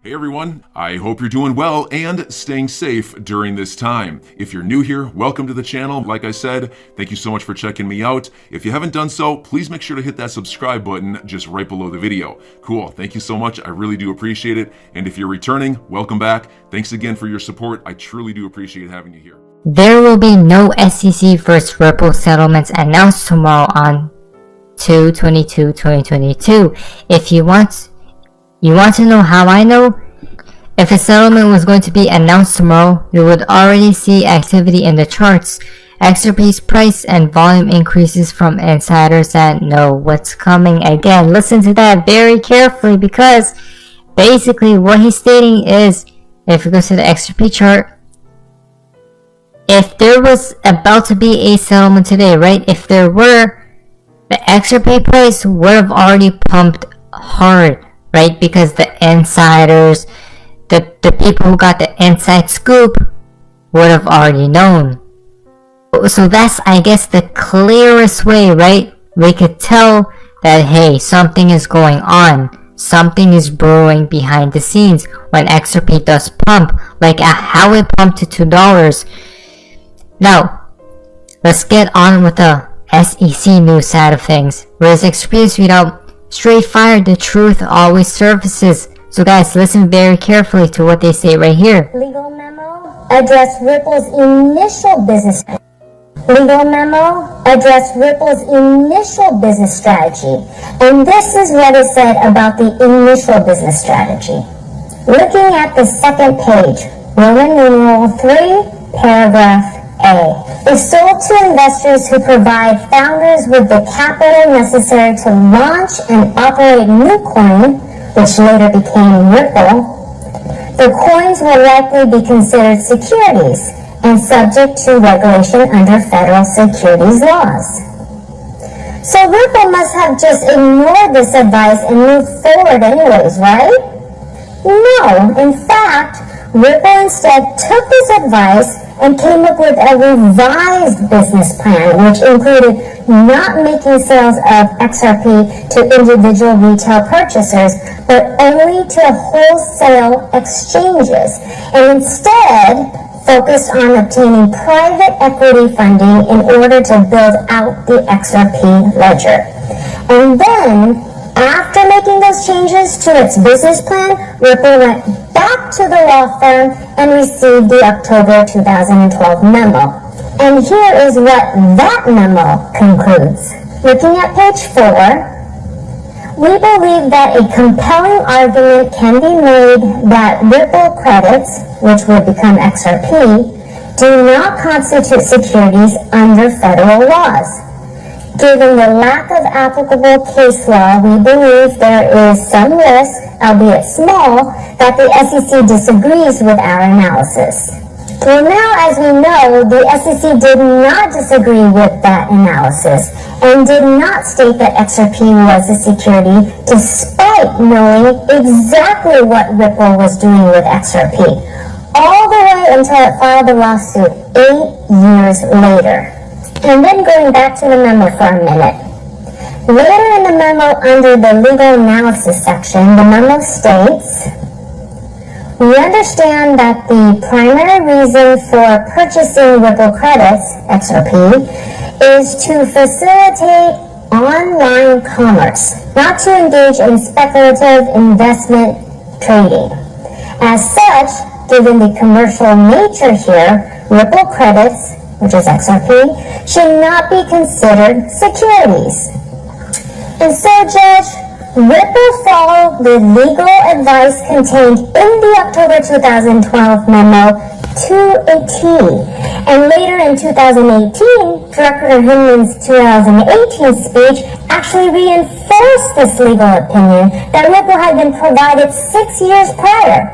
Hey everyone, I hope you're doing well and staying safe during this time. If you're new here, welcome to the channel. Like I said, thank you so much for checking me out. If you haven't done so, please make sure to hit that subscribe button just right below the video. Cool, thank you so much. I really do appreciate it. And if you're returning, welcome back. Thanks again for your support. I truly do appreciate having you here. There will be no SEC vs Ripple settlements announced tomorrow on 2/22/2022. If you want to know how I know? If a settlement was going to be announced tomorrow, you would already see activity in the charts. XRP's price and volume increases from insiders that know what's coming. Again, listen to that very carefully, because basically what he's stating is, if you go to the XRP chart, if there was about to be a settlement today, right? If there were, the XRP price would have already pumped hard, right? Because the insiders, the people who got the inside scoop would have already known. So that's, I guess, the clearest way, right? We could tell that, hey, something is going on. Something is brewing behind the scenes when XRP does pump, like how it pumped to $2. Now, let's get on with the SEC news side of things. Whereas XRP tweet out, straight fire, the truth always surfaces. So guys, listen very carefully to what they say right here. Legal memo addressed Ripple's initial business. Legal memo addressed Ripple's initial business strategy. And this is what is said about the initial business strategy. Looking at the second page, Roman numeral 3, paragraph A. Is sold to investors who provide founders with the capital necessary to launch and operate new coin, which later became Ripple. The coins will likely be considered securities and subject to regulation under federal securities laws. So Ripple must have just ignored this advice and moved forward anyways, right? No, in fact, Ripple instead took this advice and came up with a revised business plan, which included not making sales of XRP to individual retail purchasers, but only to wholesale exchanges, and instead focused on obtaining private equity funding in order to build out the XRP ledger. And then, after making those changes to its business plan, Ripple went back to the law firm and received the October 2012 memo. And here is what that memo concludes. Looking at page 4, we believe that a compelling argument can be made that Ripple credits, which would become XRP, do not constitute securities under federal laws. Given the lack of applicable case law, we believe there is some risk, albeit small, that the SEC disagrees with our analysis. Well, now, as we know, the SEC did not disagree with that analysis and did not state that XRP was a security, despite knowing exactly what Ripple was doing with XRP, all the way until it filed a lawsuit 8 years later. And then going back to the memo for a minute. Later in the memo, under the legal analysis section, the memo states, we understand that the primary reason for purchasing Ripple credits, XRP, is to facilitate online commerce, not to engage in speculative investment trading. As such, given the commercial nature here, Ripple credits, which is XRP, should not be considered securities. And so, Judge, Ripple followed the legal advice contained in the October 2012 memo to a T. And later in 2018, Director Hinman's 2018 speech actually reinforced this legal opinion that Ripple had been provided 6 years prior.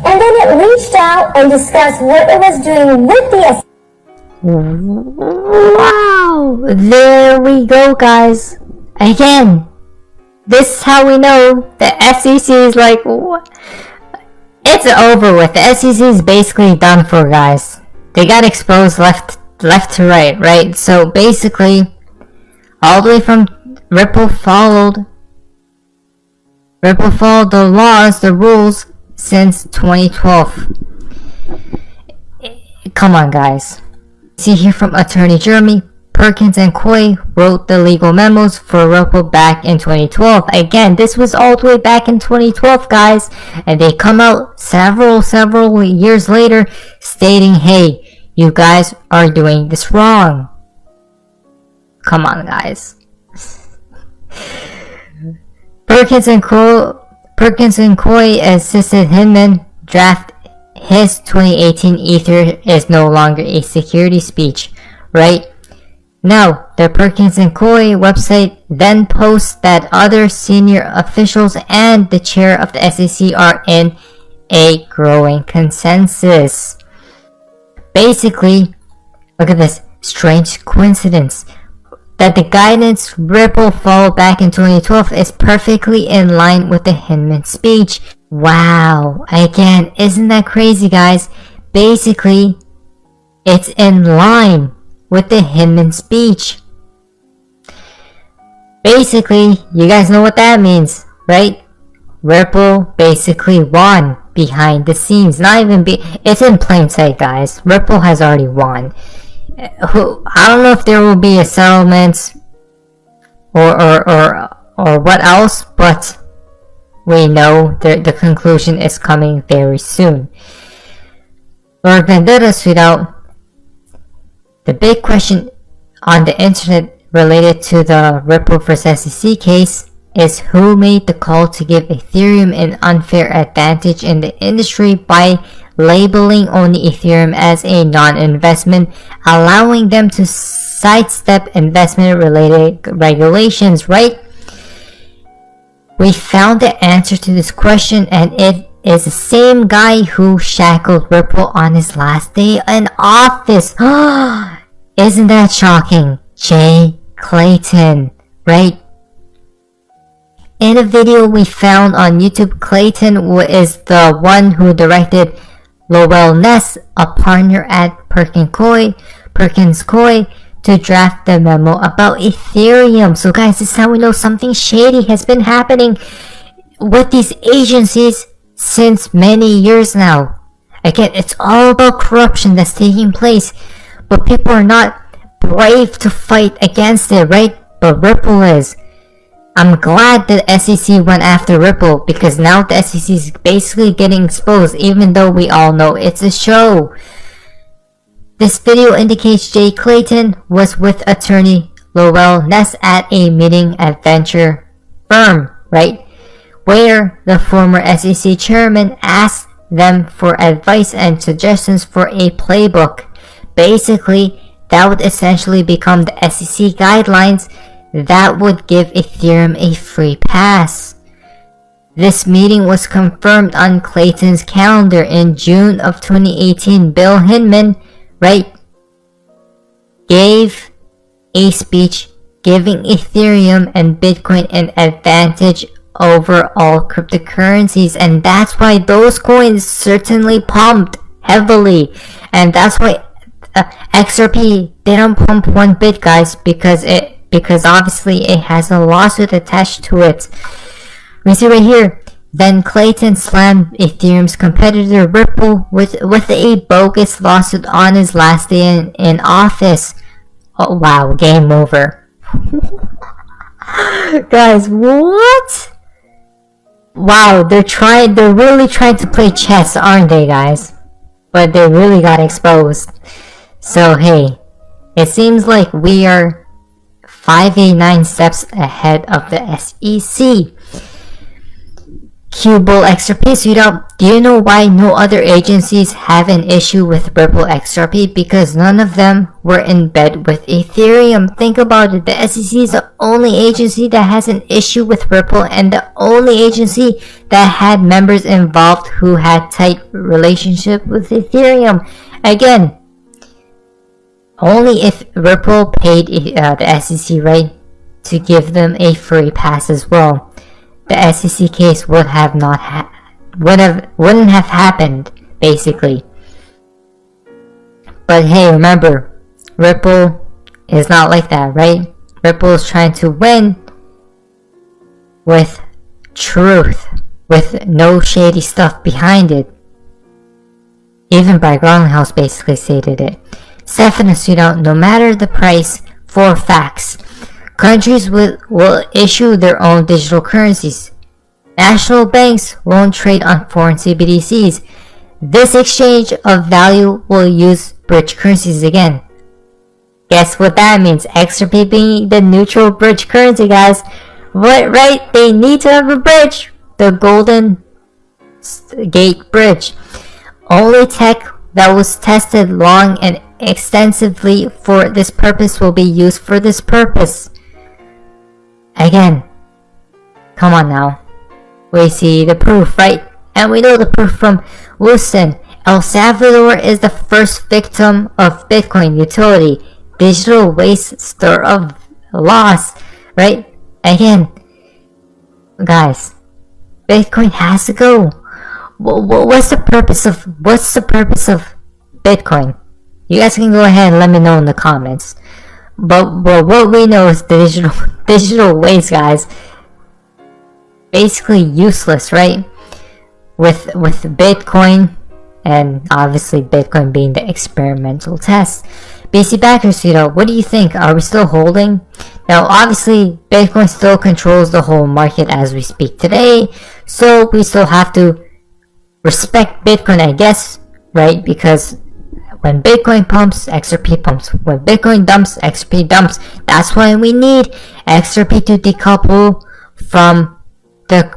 And then it reached out and discussed what it was doing with the SEC. Wow, there we go, guys. Again, this is how we know the SEC is like, what? It's over with. The SEC is basically done for, guys. They got exposed left to right? So basically, all the way from Ripple followed the laws, the rules, since 2012. Come on, guys. See here from attorney Jeremy, Perkins and Coy wrote the legal memos for Ripple back in 2012. Again, this was all the way back in 2012, guys, and they come out several years later stating, hey, you guys are doing this wrong. Come on, guys. Perkins and Coy assisted Hinman draft his 2018 Ether is no longer a security speech, right? Now, the Perkins and Coy website then posts that other senior officials and the chair of the SEC are in a growing consensus. Basically, look at this strange coincidence that the guidance Ripple followed back in 2012 is perfectly in line with the Hinman speech. Wow, again, isn't that crazy, guys? Basically, it's in line with the Hinman speech. Basically, you guys know what that means, right? Ripple basically won behind the scenes. It's in plain sight, guys. Ripple has already won. I don't know if there will be a settlement or what else, but we know the conclusion is coming very soon. Lord Vendetta tweeted out, the big question on the internet related to the Ripple vs. SEC case is who made the call to give Ethereum an unfair advantage in the industry by labeling only Ethereum as a non-investment, allowing them to sidestep investment-related regulations, right? We found the answer to this question, and it is the same guy who shackled Ripple on his last day in office. Isn't that shocking? Jay Clayton, right? In a video we found on YouTube, Clayton is the one who directed Lowell Ness, a partner at Perkins Coy, to draft the memo about Ethereum. So guys, this is how we know something shady has been happening with these agencies since many years now. Again, it's all about corruption that's taking place, but people are not brave to fight against it, right? But Ripple is. I'm glad that SEC went after Ripple, because now the SEC is basically getting exposed, even though we all know it's a show. This video indicates Jay Clayton was with attorney Lowell Ness at a meeting at venture firm, right? Where the former SEC chairman asked them for advice and suggestions for a playbook. Basically, that would essentially become the SEC guidelines that would give Ethereum a free pass. This meeting was confirmed on Clayton's calendar in June of 2018. Bill Hinman, right, gave a speech giving Ethereum and Bitcoin an advantage over all cryptocurrencies, and that's why those coins certainly pumped heavily, and that's why XRP didn't pump one bit, guys, because obviously it has a lawsuit attached to it. We see right here, then Clayton slammed Ethereum's competitor Ripple with a bogus lawsuit on his last day in office. Oh wow, game over. Guys, what? Wow, they're really trying to play chess, aren't they, guys? But they really got exposed. So hey, it seems like we are 5 steps ahead of the SEC. Q-Bull XRP suit up. Do you know why no other agencies have an issue with Ripple XRP? Because none of them were in bed with Ethereum. Think about it. The SEC is the only agency that has an issue with Ripple, and the only agency that had members involved who had tight relationship with Ethereum. Again, only if Ripple paid the SEC, right, to give them a free pass as well, the SEC case wouldn't have happened, basically. But hey, remember, Ripple is not like that, right? Ripple is trying to win with truth. with no shady stuff behind it. Even Brad Garlinghouse basically stated it. Stefan Sudan, no matter the price, for facts. Countries will issue their own digital currencies. National banks won't trade on foreign CBDCs. This exchange of value will use bridge currencies again. Guess what that means? XRP being the neutral bridge currency, guys. What, right? They need to have a bridge. The Golden Gate Bridge. Only tech that was tested long and extensively for this purpose will be used for this purpose. Again, come on now. We see the proof, right? And we know the proof from Wilson. El Salvador is the first victim of Bitcoin utility. Digital waste, stir of loss, right? Again, guys, Bitcoin has to go. What's the purpose of Bitcoin? You guys can go ahead and let me know in the comments. But what we know is the digital waste, guys. Basically useless, right? With Bitcoin, and obviously Bitcoin being the experimental test. BC backers, what do you think? Are we still holding? Now, obviously, Bitcoin still controls the whole market as we speak today, so we still have to respect Bitcoin, I guess, right? Because when Bitcoin pumps, XRP pumps. When Bitcoin dumps, XRP dumps. That's why we need XRP to decouple from the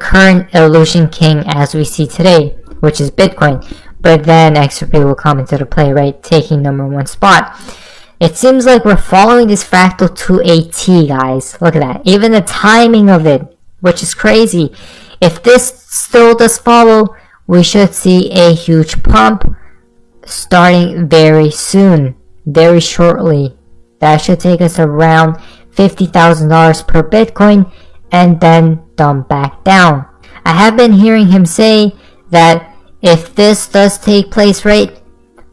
current illusion king as we see today, which is Bitcoin. But then XRP will come into the play, right? Taking #1 spot. It seems like we're following this fractal to a T, guys. Look at that. Even the timing of it, which is crazy. If this still does follow, we should see a huge pump starting very soon, very shortly. That should take us around $50,000 per Bitcoin and then dump back down. I have been hearing him say that if this does take place, right,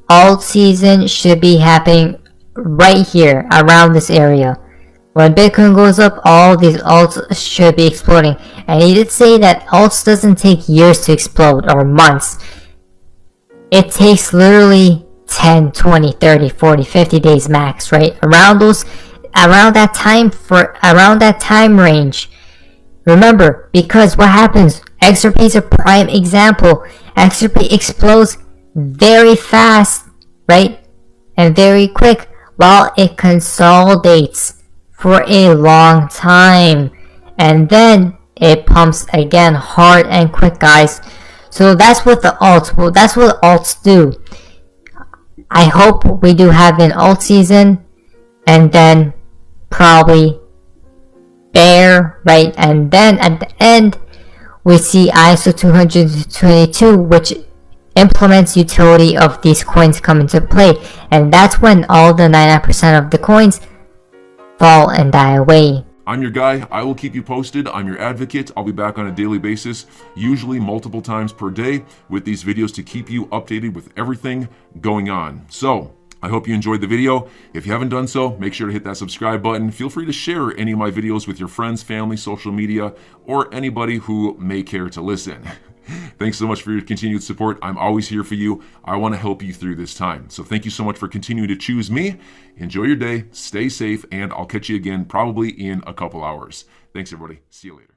alt season should be happening right here around this area. When Bitcoin goes up, all these alts should be exploding. And he did say that alts doesn't take years to explode or months. It takes literally 10, 20, 30, 40, 50 days max, right? Around that time range. Remember, because what happens? XRP is a prime example. XRP explodes very fast, right? And very quick, while it consolidates for a long time. And then it pumps again hard and quick, guys. So that's what that's what alts do. I hope we do have an alt season, and then probably bear, right? And then at the end, we see ISO 222, which implements utility of these coins come into play. And that's when all the 99% of the coins fall and die away. I'm your guy. I will keep you posted. I'm your advocate. I'll be back on a daily basis, usually multiple times per day, with these videos to keep you updated with everything going on. So I hope you enjoyed the video. If you haven't done so, make sure to hit that subscribe button. Feel free to share any of my videos with your friends, family, social media, or anybody who may care to listen. Thanks so much for your continued support. I'm always here for you. I want to help you through this time. So thank you so much for continuing to choose me. Enjoy your day, stay safe, and I'll catch you again probably in a couple hours. Thanks, everybody. See you later.